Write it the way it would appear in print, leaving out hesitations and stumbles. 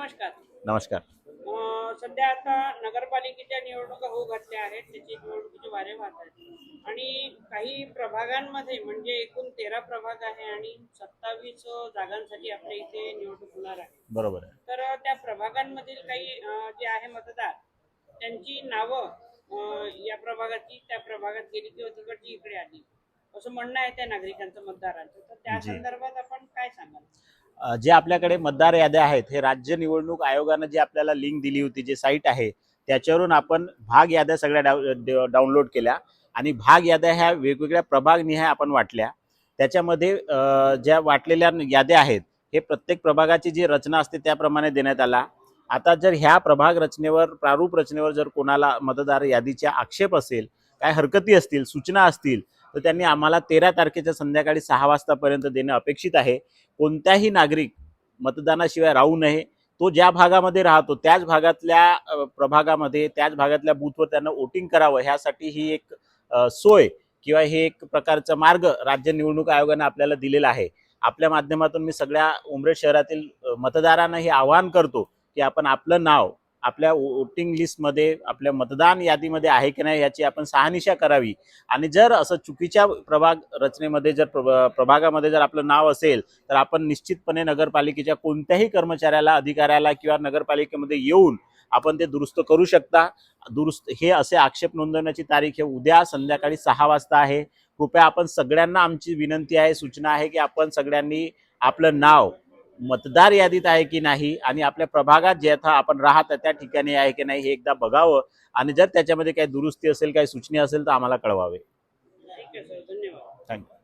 नमस्कार. नमस्कार. सध्या आता नगरपालिकेच्या निवडणुका होऊ घातल्या आहेत. त्याची निवडणुकीचे वारे वाहत आहेत आणि काही प्रभागांमध्ये म्हणजे एकूण 13 प्रभाग आहे आणि 27 जागांसाठी आपल्या इथे निवडणूक होणार आहे. बरोबर आहे. तर त्या प्रभागांमधील काही जे आहे मतदार त्यांची नावं या प्रभागाची त्या प्रभागात गेली किंवा तिकडची इकडे आली असं म्हणणं आहे त्या नागरिकांचं मतदारांचं. तर त्या जी. संदर्भात आपण काय सांगाल? जे आपल्याकडे मतदार याद्या आहेत हे राज्य निवडणूक आयोगानं जी आपल्याला लिंक दिली होती, जे साईट आहे त्याच्यावरून आपण भाग याद्या सगळ्या डाउनलोड केल्या आणि भाग याद्या ह्या वेगवेगळ्या प्रभागनिहाय आपण वाटल्या. त्याच्यामध्ये ज्या वाटलेल्या याद्या आहेत हे प्रत्येक प्रभागाची जी रचना असते त्याप्रमाणे देण्यात आला. आता जर ह्या प्रभाग रचनेवर, प्रारूप रचनेवर जर कोणाला मतदार यादीच्या आक्षेप असेल, काय हरकती असतील, सूचना असतील, तर त्यांनी आम्हाला 13 तारखेच्या संध्याकाळी 6 वाजतापर्यंत देणं अपेक्षित आहे. कोणत्याही नागरिक मतदानाशिवाय राहू नये. तो ज्या भागामध्ये राहतो त्याच भागातल्या प्रभागामध्ये, त्याच भागातल्या बूथवर त्यानं वोटिंग करावं, ह्यासाठी ही एक सोय किंवा हे एक प्रकारचा मार्ग राज्य निवडणूक आयोगाने आपल्याला दिलेला आहे. आपल्या माध्यमातून मी सगळ्या उमरेड शहरातील मतदारांना हे आवाहन करतो की आपण आपलं नाव आपल्या वोटिंग लिस्टमध्ये, आपल्या मतदान यादीमध्ये आहे की नाही याची आपण शहानिशा करावी. आणि जर असं चुकीच्या प्रभाग रचनेमध्ये जर प्रभागामध्ये जर आपलं नाव असेल तर आपण निश्चितपणे नगरपालिकेच्या कोणत्याही कर्मचाऱ्याला, अधिकाऱ्याला किंवा नगरपालिकेमध्ये येऊन आपण ते दुरुस्त करू शकता. हे असे आक्षेप नोंदवण्याची तारीख हे उद्या संध्याकाळी 6 वाजता आहे. कृपया आपण सगळ्यांना, आमची विनंती आहे, सूचना आहे की आपण सगळ्यांनी आपलं नाव मतदार यादीत आहे की नाही आणि आपल्या प्रभागात जेथे आपण राहत त्या ठिकाणी आहे की नाही हे एकदा बघावं आणि जर त्याच्यामध्ये काही दुरुस्ती असेल, काही सूचना असेल तर आम्हाला कळवावे. ठीक आहे सर, धन्यवाद. थँक्यू.